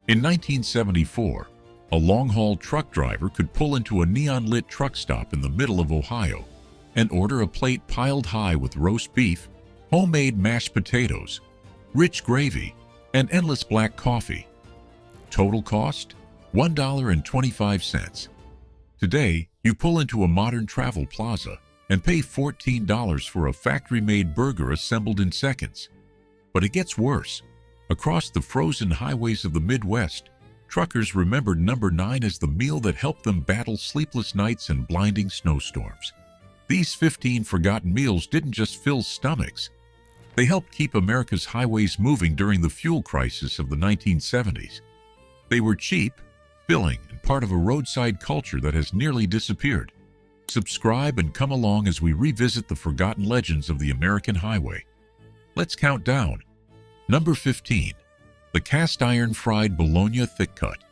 In 1974, a long-haul truck driver could pull into a neon-lit truck stop in the middle of Ohio and order a plate piled high with roast beef, homemade mashed potatoes, rich gravy, and endless black coffee. Total cost? $1.25. Today, you pull into a modern travel plaza and pay $14 for a factory-made burger assembled in seconds. But it gets worse. Across the frozen highways of the Midwest, truckers remembered number 9 as the meal that helped them battle sleepless nights and blinding snowstorms. These 15 forgotten meals didn't just fill stomachs. They helped keep America's highways moving during the fuel crisis of the 1970s. They were cheap, filling, and part of a roadside culture that has nearly disappeared. Subscribe and come along as we revisit the forgotten legends of the American highway. Let's count down. Number 15. The cast iron fried bologna thick cut.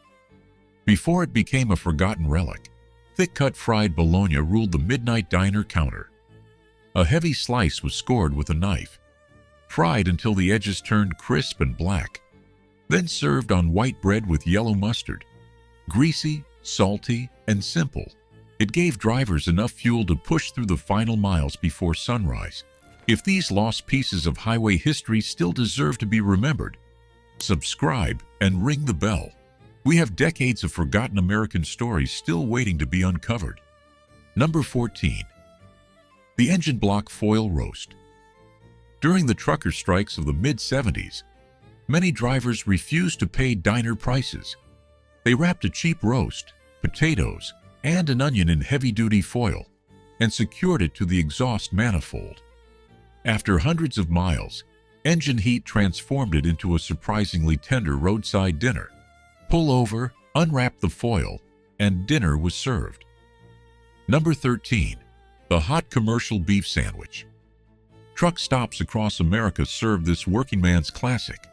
Before it became a forgotten relic, thick cut fried bologna ruled the midnight diner counter. A heavy slice was scored with a knife, fried until the edges turned crisp and black, then served on white bread with yellow mustard. Greasy, salty, and simple, it gave drivers enough fuel to push through the final miles before sunrise. If these lost pieces of highway history still deserve to be remembered, subscribe and ring the bell. We have decades of forgotten American stories still waiting to be uncovered. Number 14. The engine block foil roast. During the trucker strikes of the mid-70s, many drivers refused to pay diner prices. They wrapped a cheap roast, potatoes, and an onion in heavy-duty foil and secured it to the exhaust manifold. After hundreds of miles, engine heat transformed it into a surprisingly tender roadside dinner. Pull over, unwrap the foil, and dinner was served. Number 13. The hot commercial beef sandwich. Truck stops across America served this working man's classic.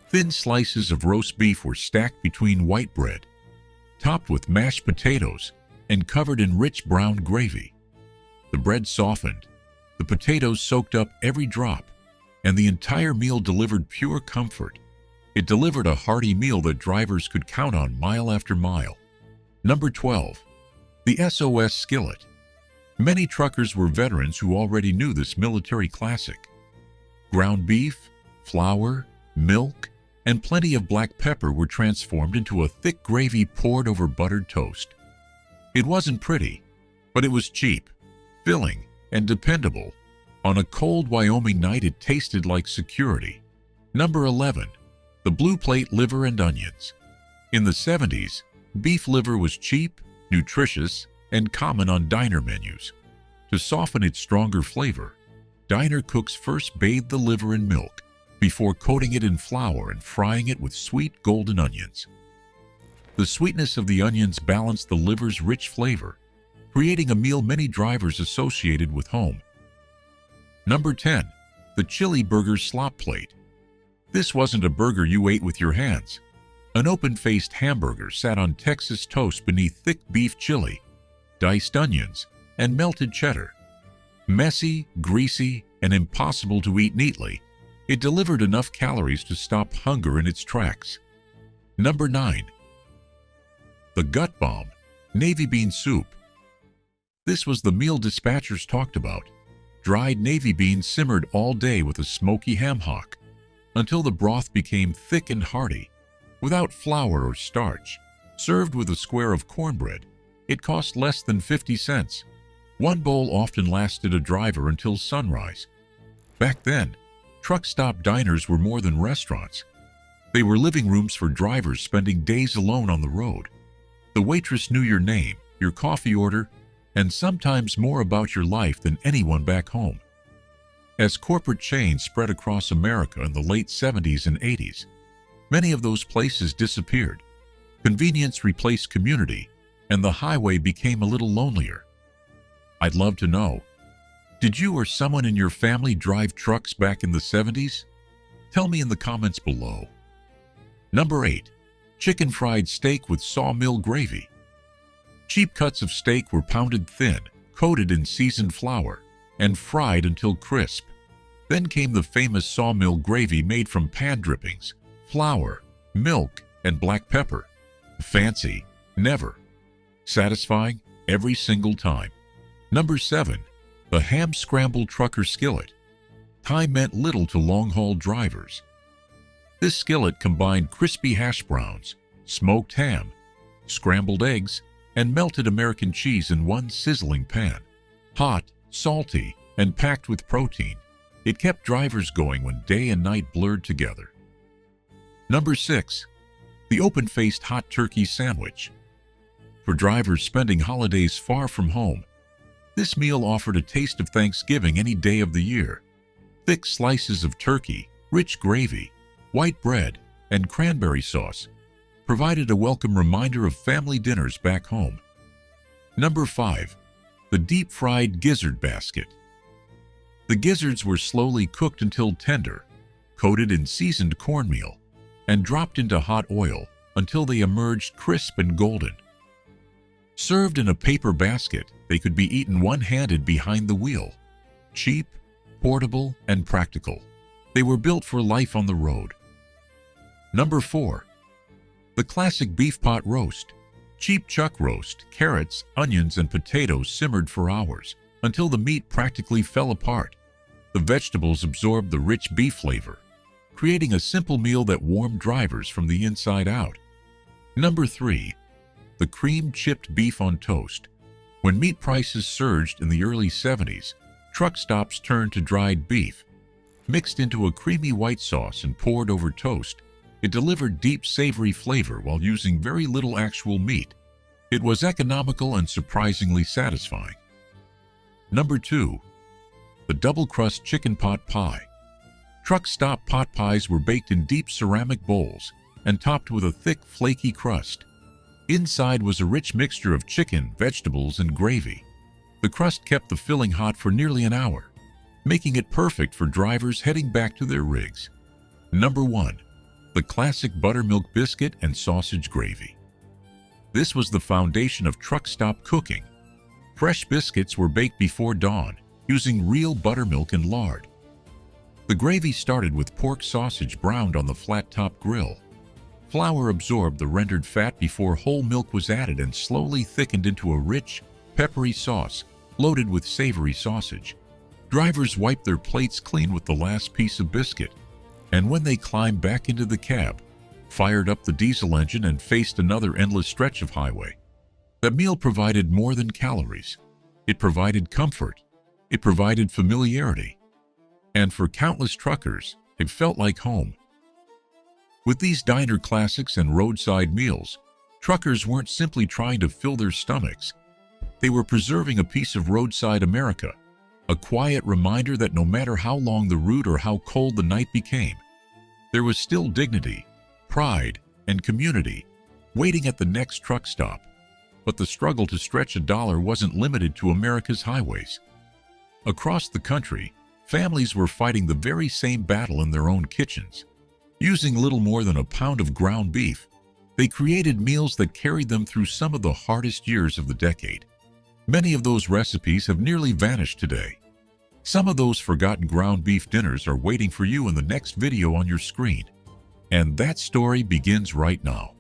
Thin slices of roast beef were stacked between white bread, topped with mashed potatoes, and covered in rich brown gravy. The bread softened, the potatoes soaked up every drop, and the entire meal delivered pure comfort. It delivered a hearty meal that drivers could count on mile after mile. Number 12. The SOS skillet. Many truckers were veterans who already knew this military classic. Ground beef, flour, milk, and plenty of black pepper were transformed into a thick gravy poured over buttered toast. It wasn't pretty, but it was cheap, filling, and dependable. On a cold Wyoming night, it tasted like security. Number 11. The blue plate liver and onions. In the 70s, beef liver was cheap, nutritious, and common on diner menus. To soften its stronger flavor, diner cooks first bathed the liver in milk before coating it in flour and frying it with sweet golden onions. The sweetness of the onions balanced the liver's rich flavor, creating a meal many drivers associated with home. Number 10. The chili burger slop plate. This wasn't a burger you ate with your hands. An open-faced hamburger sat on Texas toast beneath thick beef chili, diced onions, and melted cheddar. Messy, greasy, and impossible to eat neatly, it delivered enough calories to stop hunger in its tracks. Number 9. The gut bomb, navy bean soup. This was the meal dispatchers talked about. Dried navy beans simmered all day with a smoky ham hock until the broth became thick and hearty. Without flour or starch, served with a square of cornbread, it cost less than 50 cents. One bowl often lasted a driver until sunrise. Back then, truck stop diners were more than restaurants. They were living rooms for drivers spending days alone on the road. The waitress knew your name, your coffee order, and sometimes more about your life than anyone back home. As corporate chains spread across America in the late 70s and 80s, many of those places disappeared. Convenience replaced community, and the highway became a little lonelier. I'd love to know, did you or someone in your family drive trucks back in the 70s? Tell me in the comments below. Number 8. Chicken fried steak with sawmill gravy. Cheap cuts of steak were pounded thin, coated in seasoned flour, and fried until crisp. Then came the famous sawmill gravy made from pan drippings, flour, milk, and black pepper. Fancy? Never. Satisfying? Every single time. Number 7. The Ham Scramble Trucker Skillet. Time meant little to long-haul drivers. This skillet combined crispy hash browns, smoked ham, scrambled eggs, and melted American cheese in one sizzling pan. Hot, salty, and packed with protein, it kept drivers going when day and night blurred together. Number 6. The Open-Faced Hot Turkey Sandwich. For drivers spending holidays far from home, this meal offered a taste of Thanksgiving any day of the year. Thick slices of turkey, rich gravy, white bread, and cranberry sauce provided a welcome reminder of family dinners back home. Number 5. The Deep-Fried Gizzard Basket. The gizzards were slowly cooked until tender, coated in seasoned cornmeal, and dropped into hot oil until they emerged crisp and golden. Served in a paper basket, they could be eaten one-handed behind the wheel. Cheap, portable, and practical, they were built for life on the road. Number 4. The classic beef pot roast. Cheap chuck roast, carrots, onions, and potatoes simmered for hours until the meat practically fell apart. The vegetables absorbed the rich beef flavor, creating a simple meal that warmed drivers from the inside out. Number 3. The cream chipped beef on toast. When meat prices surged in the early 70s, truck stops turned to dried beef. Mixed into a creamy white sauce and poured over toast, it delivered deep, savory flavor while using very little actual meat. It was economical and surprisingly satisfying. Number 2. The double-crust chicken pot pie. Truck stop pot pies were baked in deep ceramic bowls and topped with a thick, flaky crust. Inside was a rich mixture of chicken, vegetables, and gravy. The crust kept the filling hot for nearly an hour, making it perfect for drivers heading back to their rigs. Number 1. The classic buttermilk biscuit and sausage gravy. This was the foundation of truck stop cooking. Fresh biscuits were baked before dawn, using real buttermilk and lard. The gravy started with pork sausage browned on the flat-top grill. Flour absorbed the rendered fat before whole milk was added and slowly thickened into a rich, peppery sauce loaded with savory sausage. Drivers wiped their plates clean with the last piece of biscuit, and when they climbed back into the cab, fired up the diesel engine and faced another endless stretch of highway. The meal provided more than calories. It provided comfort. It provided familiarity. And for countless truckers, it felt like home. With these diner classics and roadside meals, truckers weren't simply trying to fill their stomachs. They were preserving a piece of roadside America, a quiet reminder that no matter how long the route or how cold the night became, there was still dignity, pride, and community waiting at the next truck stop. But the struggle to stretch a dollar wasn't limited to America's highways. Across the country, families were fighting the very same battle in their own kitchens. Using little more than a pound of ground beef, they created meals that carried them through some of the hardest years of the decade. Many of those recipes have nearly vanished today. Some of those forgotten ground beef dinners are waiting for you in the next video on your screen. And that story begins right now.